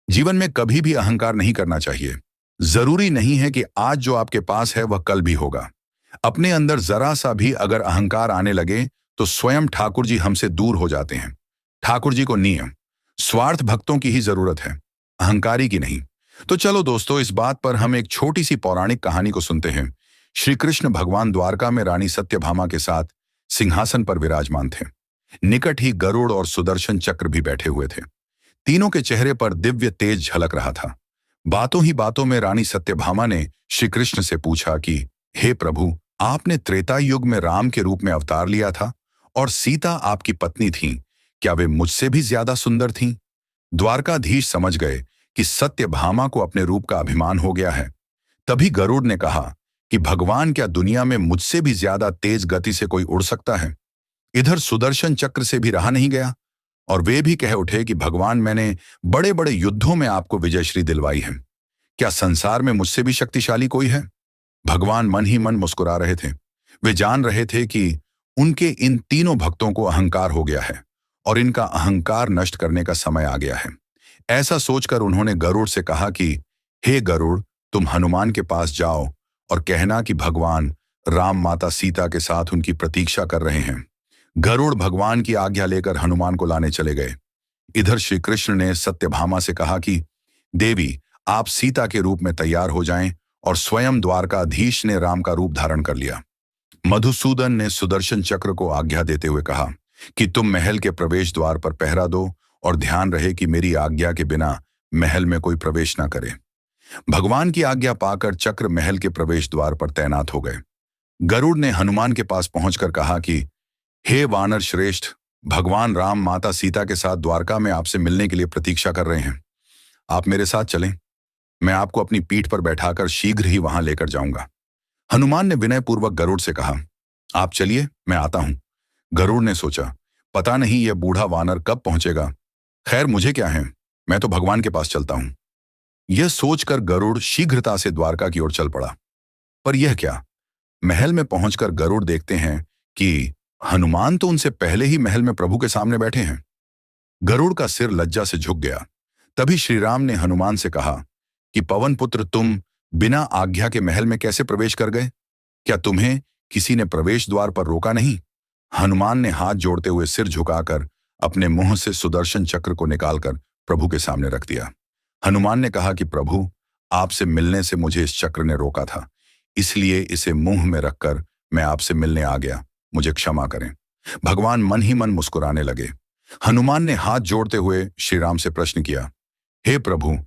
जीवन में कभी भी अहंकार नहीं करना चाहिए। जरूरी नहीं है कि आज जो आपके पास है वह कल भी होगा। अपने अंदर जरा सा भी अगर अहंकार आने लगे तो स्वयं ठाकुर जी हमसे दूर हो जाते हैं। ठाकुर जी को नियम स्वार्थ भक्तों की ही जरूरत है, अहंकारी की नहीं। तो चलो दोस्तों, इस बात पर हम एक छोटी सी पौराणिक कहानी को सुनते हैं। श्री कृष्ण भगवान द्वारका में रानी सत्यभामा के साथ सिंहासन पर विराजमान थे। निकट ही गरुड़ और सुदर्शन चक्र भी बैठे हुए थे। तीनों के चेहरे पर दिव्य तेज झलक रहा था। बातों ही बातों में रानी सत्यभामा ने श्री कृष्ण से पूछा कि हे प्रभु, आपने त्रेता युग में राम के रूप में अवतार लिया था और सीता आपकी पत्नी थी, क्या वे मुझसे भी ज्यादा सुंदर थीं? द्वारकाधीश समझ गए कि सत्यभामा को अपने रूप का अभिमान हो गया है। तभी गरुड़ ने कहा कि भगवान, क्या दुनिया में मुझसे भी ज्यादा तेज गति से कोई उड़ सकता है? इधर सुदर्शन चक्र से भी रहा नहीं गया और वे भी कह उठे कि भगवान, मैंने बड़े बड़े युद्धों में आपको विजयश्री दिलवाई है, क्या संसार में मुझसे भी शक्तिशाली कोई है? भगवान मन ही मन मुस्कुरा रहे थे। वे जान रहे थे कि उनके इन तीनों भक्तों को अहंकार हो गया है और इनका अहंकार नष्ट करने का समय आ गया है। ऐसा सोचकर उन्होंने गरुड़ से कहा कि हे गरुड़, तुम हनुमान के पास जाओ और कहना कि भगवान राम माता सीता के साथ उनकी प्रतीक्षा कर रहे हैं। गरुड़ भगवान की आज्ञा लेकर हनुमान को लाने चले गए। इधर श्री कृष्ण ने सत्यभामा से कहा कि देवी, आप सीता के रूप में तैयार हो जाएं, और स्वयं द्वारकाधीश ने राम का रूप धारण कर लिया। मधुसूदन ने सुदर्शन चक्र को आज्ञा देते हुए कहा कि तुम महल के प्रवेश द्वार पर पहरा दो और ध्यान रहे कि मेरी आज्ञा के बिना महल में कोई प्रवेश न करे। भगवान की आज्ञा पाकर चक्र महल के प्रवेश द्वार पर तैनात हो गए। गरुड़ ने हनुमान के पास पहुंचकर कहा कि हे वानर श्रेष्ठ, भगवान राम माता सीता के साथ द्वारका में आपसे मिलने के लिए प्रतीक्षा कर रहे हैं। आप मेरे साथ चलें, मैं आपको अपनी पीठ पर बैठाकर शीघ्र ही वहां लेकर जाऊंगा। हनुमान ने विनयपूर्वक गरुड़ से कहा, आप चलिए, मैं आता हूं। गरुड़ ने सोचा, पता नहीं यह बूढ़ा वानर कब पहुंचेगा। खैर, मुझे क्या है, मैं तो भगवान के पास चलता हूं। यह सोचकर गरुड़ शीघ्रता से द्वारका की ओर चल पड़ा। पर यह क्या, महल में पहुंचकर गरुड़ देखते हैं कि हनुमान तो उनसे पहले ही महल में प्रभु के सामने बैठे हैं। गरुड़ का सिर लज्जा से झुक गया। तभी श्री राम ने हनुमान से कहा कि पवन पुत्र, तुम बिना आज्ञा के महल में कैसे प्रवेश कर गए? क्या तुम्हें किसी ने प्रवेश द्वार पर रोका नहीं? हनुमान ने हाथ जोड़ते हुए सिर झुकाकर अपने मुंह से सुदर्शन चक्र को निकालकर प्रभु के सामने रख दिया। हनुमान ने कहा कि प्रभु, आपसे मिलने से मुझे इस चक्र ने रोका था, इसलिए इसे मुंह में रखकर मैं आपसे मिलने आ गया, मुझे क्षमा करें। भगवान मन ही मन मुस्कुराने लगे। हनुमान ने हाथ जोड़ते हुए श्री राम से प्रश्न किया, हे प्रभु,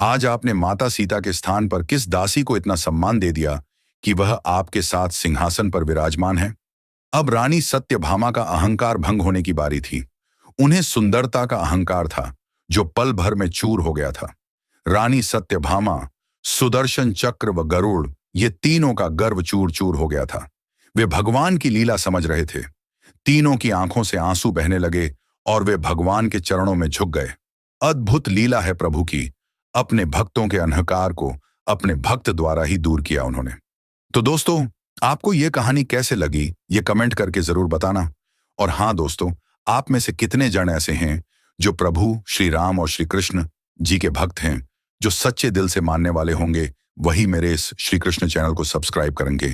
आज आपने माता सीता के स्थान पर किस दासी को इतना सम्मान दे दिया कि वह आपके साथ सिंहासन पर विराजमान है? अब रानी सत्यभामा का अहंकार भंग होने की बारी थी। उन्हें सुंदरता का अहंकार था जो पल भर में चूर हो गया था। रानी सत्यभामा, सुदर्शन चक्र व गरुड़, ये तीनों का गर्व चूर चूर हो गया था। वे भगवान की लीला समझ रहे थे। तीनों की आंखों से आंसू बहने लगे और वे भगवान के चरणों में झुक गए। अद्भुत लीला है प्रभु की, अपने भक्तों के अहंकार को अपने भक्त द्वारा ही दूर किया उन्होंने। तो दोस्तों, आपको यह कहानी कैसे लगी, ये कमेंट करके जरूर बताना। और हाँ दोस्तों, आप में से कितने जन ऐसे हैं जो प्रभु श्री राम और श्री कृष्ण जी के भक्त हैं, जो सच्चे दिल से मानने वाले होंगे, वही मेरे इस श्री कृष्ण चैनल को सब्सक्राइब करेंगे।